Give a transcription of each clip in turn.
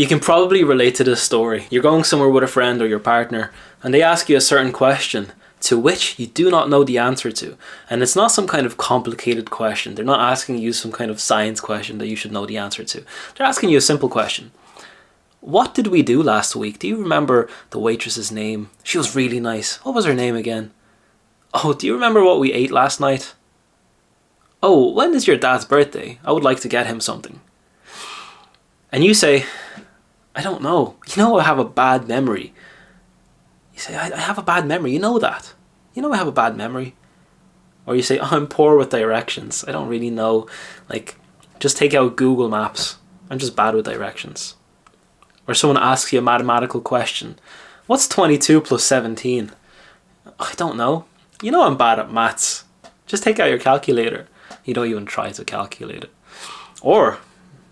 You can probably relate to this story. You're going somewhere with a friend or your partner, and they ask you a certain question to which you do not know the answer to. And it's not some kind of complicated question. They're not asking you some kind of science question that you should know the answer to. They're asking you a simple question. What did we do last week? Do you remember the waitress's name? She was really nice. What was her name again? Oh, do you remember what we ate last night? Oh, when is your dad's birthday? I would like to get him something. And you say, I don't know. I have a bad memory. You say, I have a bad memory. You know that. I have a bad memory. Or you say, I'm poor with directions. I don't really know. Just take out Google Maps. I'm just bad with directions. Or someone asks you a mathematical question. What's 22 plus 17? I don't know. I'm bad at maths. Just take out your calculator. You don't even try to calculate it. Or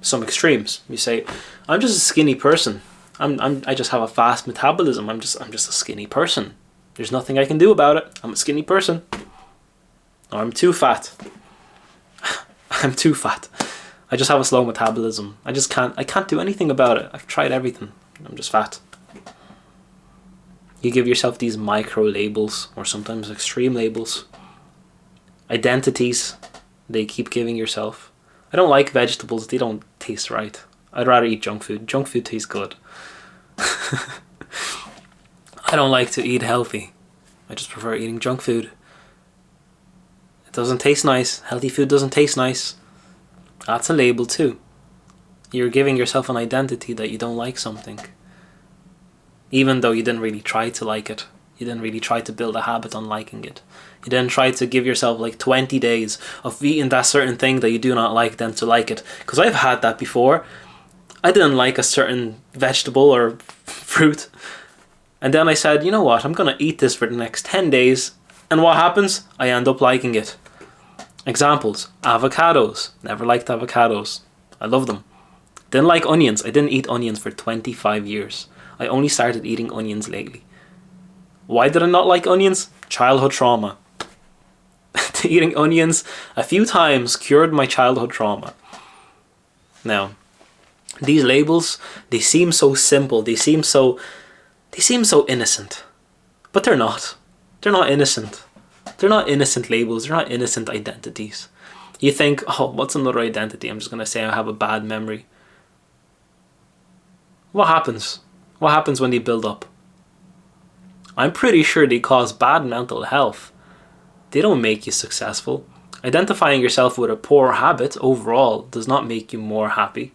some extremes. You say, I'm just a skinny person. I just have a fast metabolism. I'm just a skinny person. There's nothing I can do about it. I'm a skinny person. Or I'm too fat. I'm too fat. I just have a slow metabolism. I can't do anything about it. I've tried everything. I'm just fat. You give yourself these micro labels, or sometimes extreme labels. Identities they keep giving yourself. I don't like vegetables. They don't taste right. I'd rather eat junk food. Junk food tastes good. I don't like to eat healthy. I just prefer eating junk food. It doesn't taste nice. Healthy food doesn't taste nice. That's a label too. You're giving yourself an identity that you don't like something. Even though you didn't really try to like it. You didn't really try to build a habit on liking it. You didn't try to give yourself 20 days of eating that certain thing that you do not like, then to like it. Because I've had that before. I didn't like a certain vegetable or fruit. And then I said, you know what, I'm going to eat this for the next 10 days. And what happens? I end up liking it. Examples, avocados. Never liked avocados. I love them. Didn't like onions. I didn't eat onions for 25 years. I only started eating onions lately. Why did I not like onions? Childhood trauma. Eating onions a few times cured my childhood trauma. Now, these labels, they seem so simple. They seem so innocent. But they're not. They're not innocent. They're not innocent labels. They're not innocent identities. You think, oh, what's another identity? I'm just going to say I have a bad memory. What happens? What happens when they build up? I'm pretty sure they cause bad mental health. They don't make you successful. Identifying yourself with a poor habit overall does not make you more happy.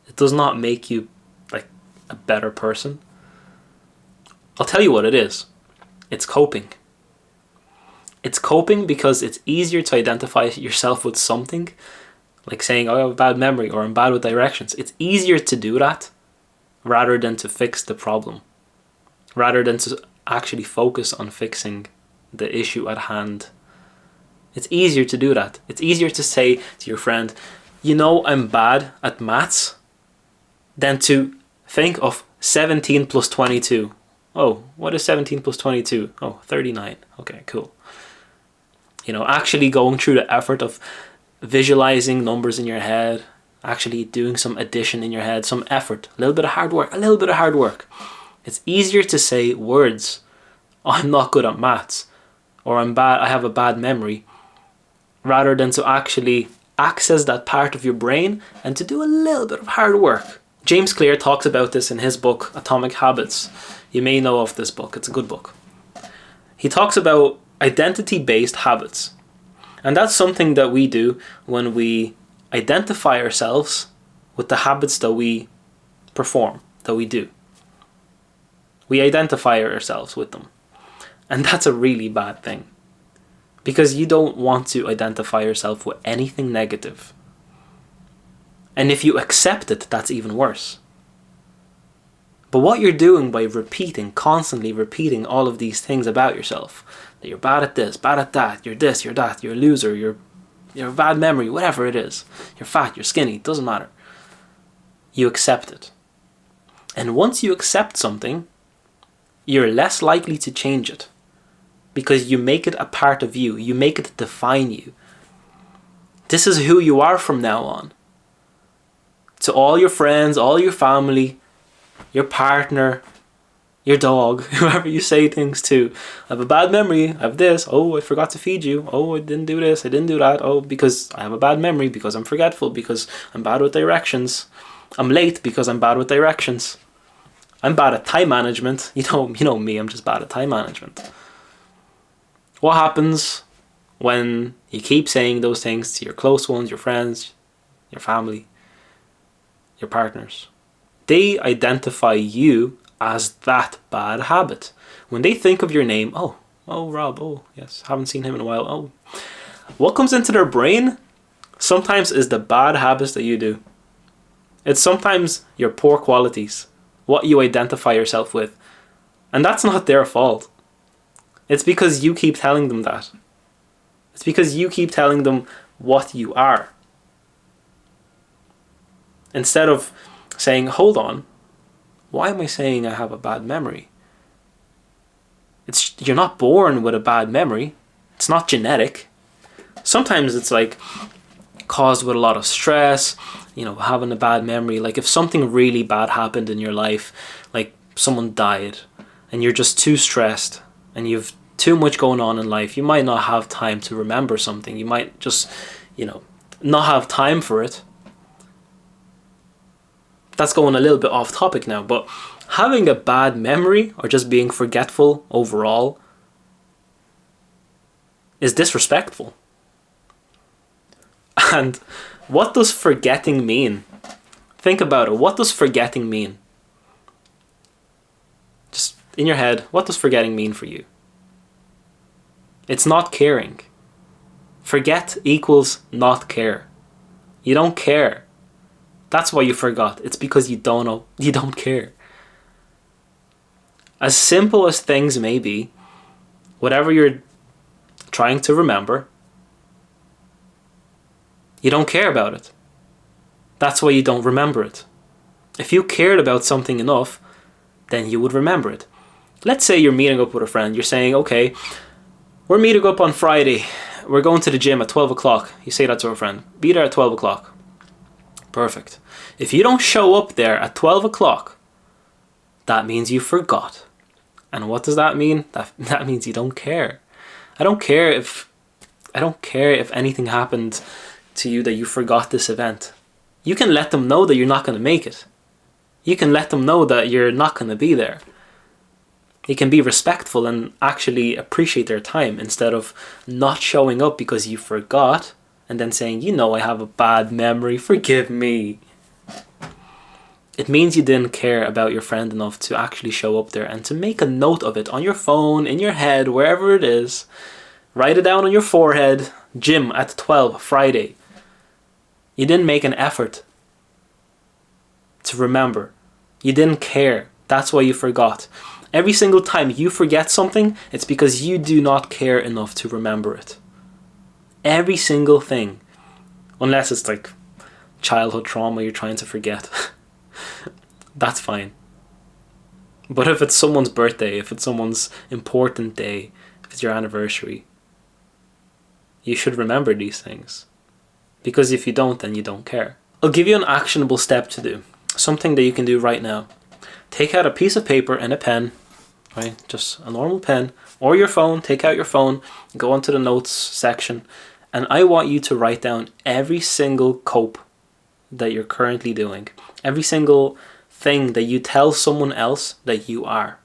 It does not make you a better person. I'll tell you what it is. It's coping. It's coping because it's easier to identify yourself with something, like saying, oh, I have a bad memory or I'm bad with directions. It's easier to do that rather than to fix the problem, rather than to actually focus on fixing the issue at hand. It's easier to do that. It's easier to say to your friend, I'm bad at maths, than to think of 17 plus 22. Oh, what is 17 plus 22? Oh, 39. Okay, cool. Actually going through the effort of visualizing numbers in your head, actually doing some addition in your head, some effort, a little bit of hard work. It's easier to say words, I'm not good at maths, or I have a bad memory, rather than to actually access that part of your brain and to do a little bit of hard work. James Clear talks about this in his book, Atomic Habits. You may know of this book. It's a good book. He talks about identity-based habits. And that's something that we do when we identify ourselves with the habits that we perform, that we do. We identify ourselves with them. And that's a really bad thing. Because you don't want to identify yourself with anything negative. And if you accept it, that's even worse. But what you're doing by constantly repeating all of these things about yourself, that you're bad at this, bad at that, you're this, you're that, you're a loser, you're a bad memory, whatever it is, you're fat, you're skinny, it doesn't matter. You accept it. And once you accept something, you're less likely to change it. Because you make it a part of you. You make it define you. This is who you are from now on. To all your friends, all your family, your partner, your dog, whoever you say things to. I have a bad memory. I have this. Oh, I forgot to feed you. Oh, I didn't do this. I didn't do that. Oh, because I have a bad memory, because I'm forgetful, because I'm bad with directions. I'm late because I'm bad with directions. I'm bad at time management. You know me, I'm just bad at time management. What happens when you keep saying those things to your close ones, your friends, your family, your partners? They identify you as that bad habit. When they think of your name, oh, Rob, oh, yes, haven't seen him in a while, oh. What comes into their brain sometimes is the bad habits that you do. It's sometimes your poor qualities, what you identify yourself with. And that's not their fault. It's because you keep telling them that. It's because you keep telling them what you are. Instead of saying, hold on, why am I saying I have a bad memory? You're not born with a bad memory. It's not genetic. Sometimes it's like caused with a lot of stress, having a bad memory. Like if something really bad happened in your life, like someone died, and you're just too stressed, and you've too much going on in life, you might not have time to remember something. You might just, not have time for it. That's going a little bit off topic now, but having a bad memory or just being forgetful overall is disrespectful. And what does forgetting mean? Think about it. What does forgetting mean? Just in your head, what does forgetting mean for you? It's not caring. Forget equals not care. You don't care. That's why you forgot. It's because you don't know. You don't care. As simple as things may be, whatever you're trying to remember, you don't care about it. That's why you don't remember it. If you cared about something enough, then you would remember it. Let's say you're meeting up with a friend. You're saying, okay, we're meeting up on Friday. We're going to the gym at 12 o'clock. You say that to a friend. Be there at 12 o'clock. Perfect. If you don't show up there at 12 o'clock, that means you forgot. And what does that mean? That means you don't care. I don't care if anything happened to you that you forgot this event. You can let them know that you're not going to make it. You can let them know that you're not going to be there. You can be respectful and actually appreciate their time instead of not showing up because you forgot and then saying, I have a bad memory, forgive me. It means you didn't care about your friend enough to actually show up there and to make a note of it on your phone, in your head, wherever it is. Write it down on your forehead. Gym at 12, Friday. You didn't make an effort to remember. You didn't care. That's why you forgot. Every single time you forget something, it's because you do not care enough to remember it. Every single thing. Unless it's like childhood trauma you're trying to forget. That's fine. But if it's someone's birthday, if it's someone's important day, if it's your anniversary, you should remember these things. Because if you don't, then you don't care. I'll give you an actionable step to do. Something that you can do right now. Take out a piece of paper and a pen, right? Just a normal pen, or your phone. Take out your phone, go onto the notes section, and I want you to write down every single cope that you're currently doing. Every single thing that you tell someone else that you are.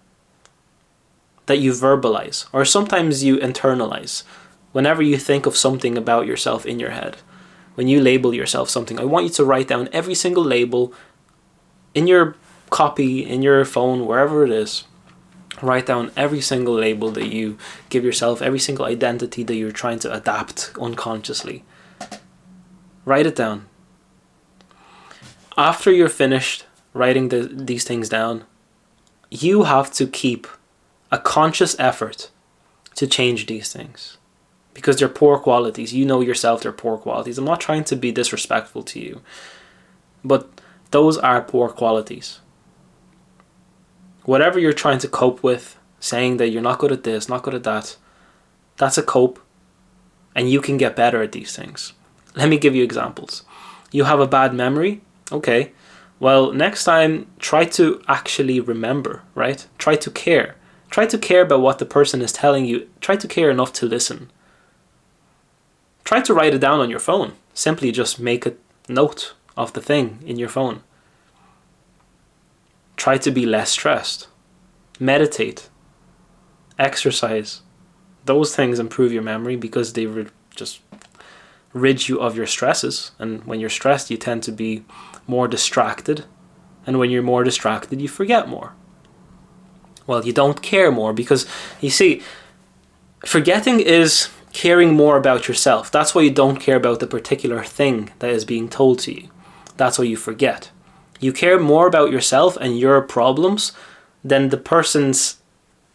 That you verbalize, or sometimes you internalize. Whenever you think of something about yourself in your head, when you label yourself something, I want you to write down every single label in your copy, in your phone, wherever it is. Write down every single label that you give yourself, every single identity that you're trying to adapt unconsciously. Write it down. After you're finished writing these things down, you have to keep a conscious effort to change these things. Because they're poor qualities. You know yourself they're poor qualities. I'm not trying to be disrespectful to you. But those are poor qualities. Whatever you're trying to cope with, saying that you're not good at this, not good at that, that's a cope. And you can get better at these things. Let me give you examples. You have a bad memory? Okay. Well, next time, try to actually remember, right? Try to care. Try to care about what the person is telling you. Try to care enough to listen. Try to write it down on your phone. Simply just make a note of the thing in your phone. Try to be less stressed. Meditate. Exercise. Those things improve your memory because they just rid you of your stresses. And when you're stressed, you tend to be more distracted. And when you're more distracted, you forget more. Well, you don't care more because, you see, forgetting is caring more about yourself. That's why you don't care about the particular thing that is being told to you. That's why you forget. You care more about yourself and your problems than the person's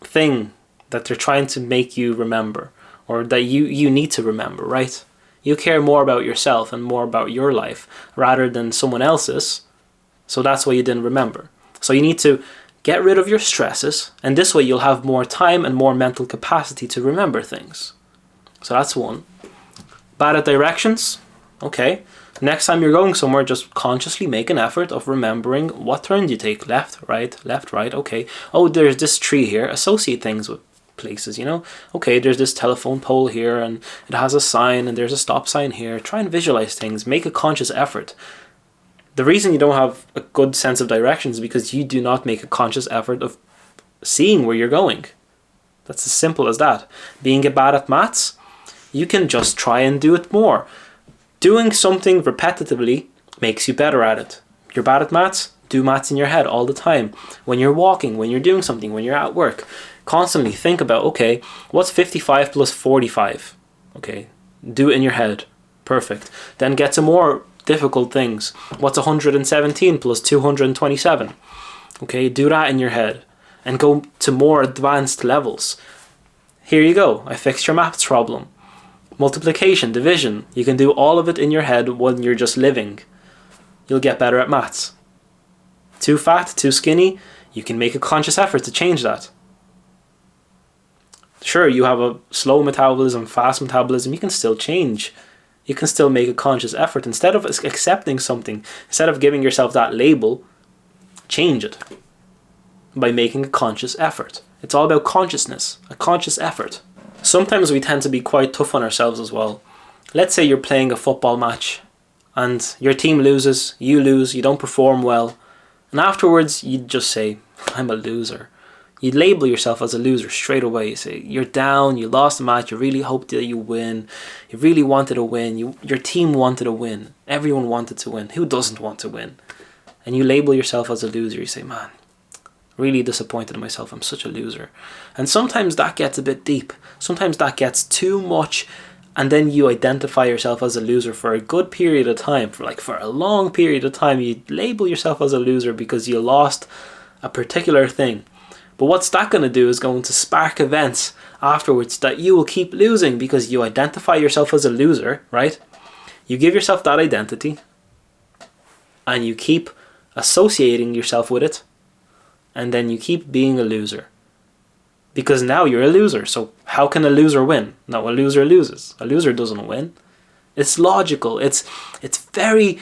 thing that they're trying to make you remember, or that you need to remember, right? You care more about yourself and more about your life rather than someone else's. So that's why you didn't remember. So you need to get rid of your stresses, and this way you'll have more time and more mental capacity to remember things. So that's one. Bad at directions? Okay. Next time you're going somewhere, just consciously make an effort of remembering what turn you take. Left, right, okay. Oh, there's this tree here. Associate things with places, you know. Okay, there's this telephone pole here and it has a sign and there's a stop sign here. Try and visualize things. Make a conscious effort. The reason you don't have a good sense of directions is because you do not make a conscious effort of seeing where you're going. That's as simple as that. Being bad at maths, you can just try and do it more. Doing something repetitively makes you better at it. You're bad at maths, do maths in your head all the time. When you're walking, when you're doing something, when you're at work, constantly think about, okay, what's 55 plus 45? Okay, do it in your head. Perfect. Then get to more difficult things. What's 117 plus 227? Okay, do that in your head and go to more advanced levels. Here you go. I fixed your maths problem. Multiplication, division. You can do all of it in your head when you're just living. You'll get better at maths. Too fat, too skinny, you can make a conscious effort to change that. Sure, you have a slow metabolism, fast metabolism, you can still change. You can still make a conscious effort. Instead of accepting something, instead of giving yourself that label, change it by making a conscious effort. It's all about consciousness, a conscious effort. Sometimes we tend to be quite tough on ourselves as well. Let's say you're playing a football match and your team loses, you lose, you don't perform well, and afterwards you just say, I'm a loser. You label yourself as a loser straight away. You say, you're down, you lost the match, you really hoped that you win, you really wanted to win, your team wanted to win, everyone wanted to win, who doesn't want to win? And you label yourself as a loser, you say, man, really disappointed in myself, I'm such a loser. And sometimes that gets a bit deep, sometimes that gets too much, and then you identify yourself as a loser for a good period of time, for a long period of time, you label yourself as a loser because you lost a particular thing. But what's that going to do is going to spark events afterwards that you will keep losing because you identify yourself as a loser, right? You give yourself that identity and you keep associating yourself with it, and then you keep being a loser. Because now you're a loser, so how can a loser win? No, a loser loses. A loser doesn't win. It's logical. It's very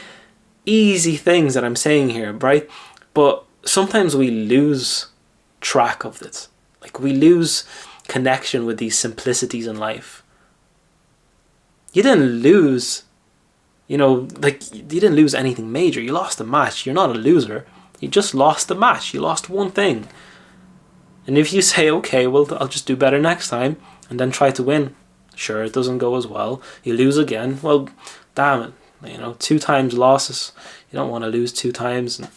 easy things that I'm saying here, right? But sometimes we lose track of it. We lose connection with these simplicities in life. You didn't lose, you didn't lose anything major. You lost a match. You're not a loser. You just lost the match. You lost one thing. And if you say, okay, well, I'll just do better next time and then try to win. Sure, it doesn't go as well. You lose again. Well, damn it. 2 times losses. You don't want to lose 2 times. And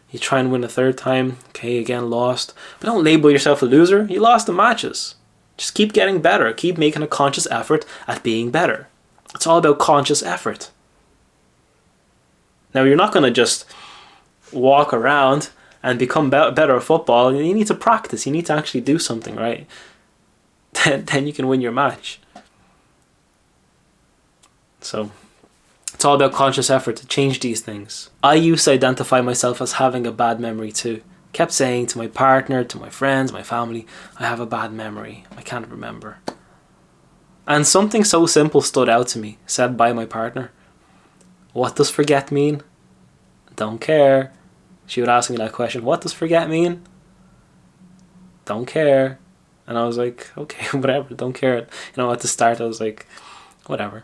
you try and win a 3rd time. Okay, again, lost. But don't label yourself a loser. You lost the matches. Just keep getting better. Keep making a conscious effort at being better. It's all about conscious effort. Now, you're not going to just walk around and become better at football. You need to practice. You need to actually do something, right? Then you can win your match. So it's all about conscious effort to change these things. I used to identify myself as having a bad memory too. Kept saying to my partner, to my friends, my family, I have a bad memory. I can't remember. And something so simple stood out to me, said by my partner. What does forget mean? Don't care. She would ask me that question, what does forget mean? Don't care. And I was like, okay, whatever, don't care. You know, at the start I was like, whatever.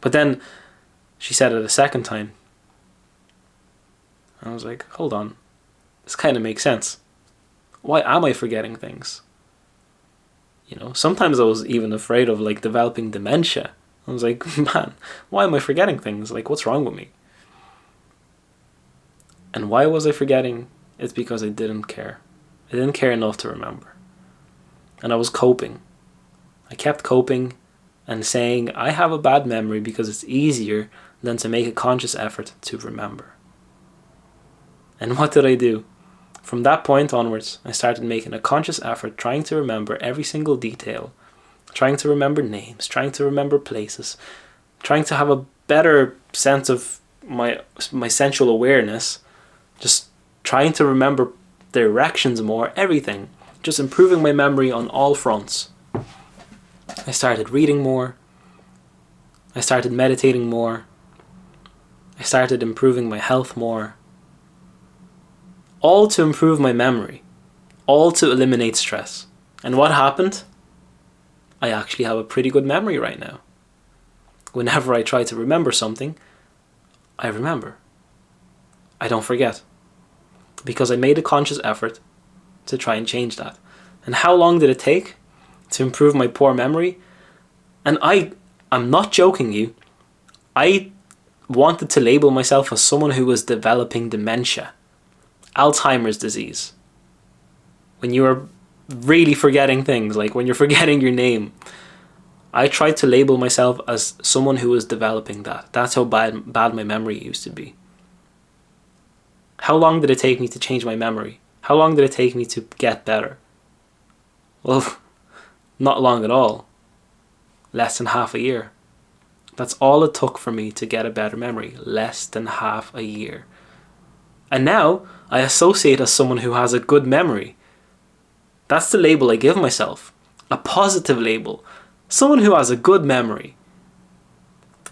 But then she said it a second time. I was like, hold on, this kind of makes sense. Why am I forgetting things? You know, sometimes I was even afraid of like developing dementia. I was like, man, why am I forgetting things? Like, what's wrong with me? And why was I forgetting? It's because I didn't care. I didn't care enough to remember. And I was coping. I kept coping and saying I have a bad memory because it's easier than to make a conscious effort to remember. And what did I do? From that point onwards, I started making a conscious effort trying to remember every single detail, trying to remember names, trying to remember places, trying to have a better sense of my sensual awareness, just trying to remember directions more, everything, just improving my memory on all fronts. I started reading more, I started meditating more, I started improving my health more, all to improve my memory, all to eliminate stress. And what happened? I actually have a pretty good memory right now. Whenever I try to remember something, I remember. I don't forget. Because I made a conscious effort to try and change that. And how long did it take to improve my poor memory? And I'm not joking you. I wanted to label myself as someone who was developing dementia. Alzheimer's disease. When you are really forgetting things, like when you're forgetting your name. I tried to label myself as someone who was developing that. That's how bad my memory used to be. How long did it take me to change my memory? How long did it take me to get better? Well, not long at all. Less than half a year. That's all it took for me to get a better memory. Less than half a year. And now I associate as someone who has a good memory. That's the label I give myself. A positive label. Someone who has a good memory.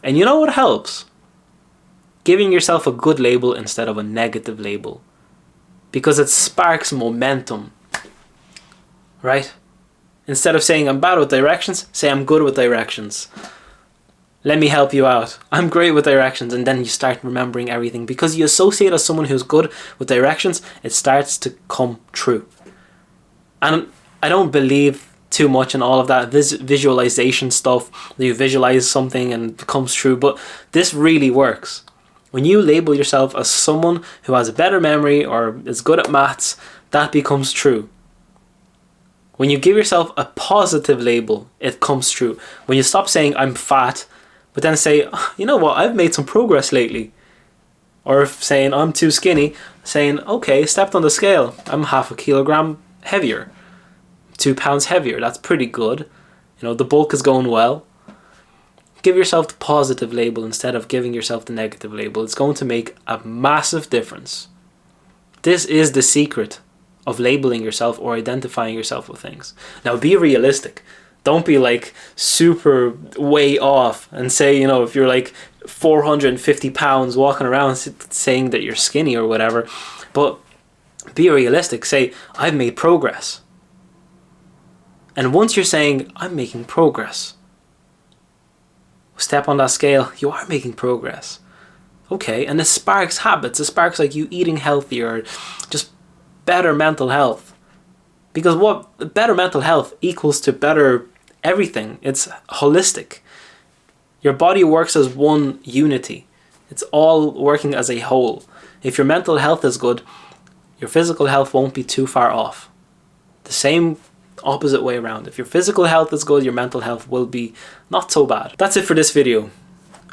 And you know what helps? Giving yourself a good label instead of a negative label. Because it sparks momentum. Right? Instead of saying I'm bad with directions, say I'm good with directions. Let me help you out. I'm great with directions. And then you start remembering everything. Because you associate as someone who's good with directions, it starts to come true. And I don't believe too much in all of that visualization stuff. You visualize something and it becomes true. But this really works. When you label yourself as someone who has a better memory or is good at maths, that becomes true. When you give yourself a positive label, it comes true. When you stop saying I'm fat, but then say, you know what, I've made some progress lately. Or saying I'm too skinny, saying, okay, stepped on the scale. I'm 0.5 kilogram heavier. 2 pounds heavier. That's pretty good. You know, the bulk is going well. Give yourself the positive label instead of giving yourself the negative label. It's going to make a massive difference. This is the secret of labeling yourself or identifying yourself with things. Now, be realistic. Don't be like super way off and say, you know, if you're like 450 pounds walking around saying that you're skinny or whatever. But be realistic. Say, I've made progress. And once you're saying, I'm making progress, step on that scale, you are making progress. Okay, and it sparks habits. It sparks like you eating healthier, just better mental health. Because what better mental health equals to better everything. It's holistic. Your body works as one unity. It's all working as a whole. If your mental health is good, your physical health won't be too far off. The same opposite way around. If your physical health is good, your mental health will be not so bad. That's it for this video.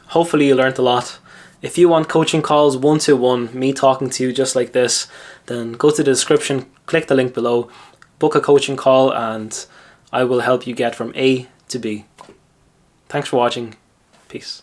Hopefully you learned a lot. If you want coaching calls 1-to-1, me talking to you just like this, then go to the description, click the link below, book a coaching call, and I will help you get from A to B. Thanks for watching. Peace.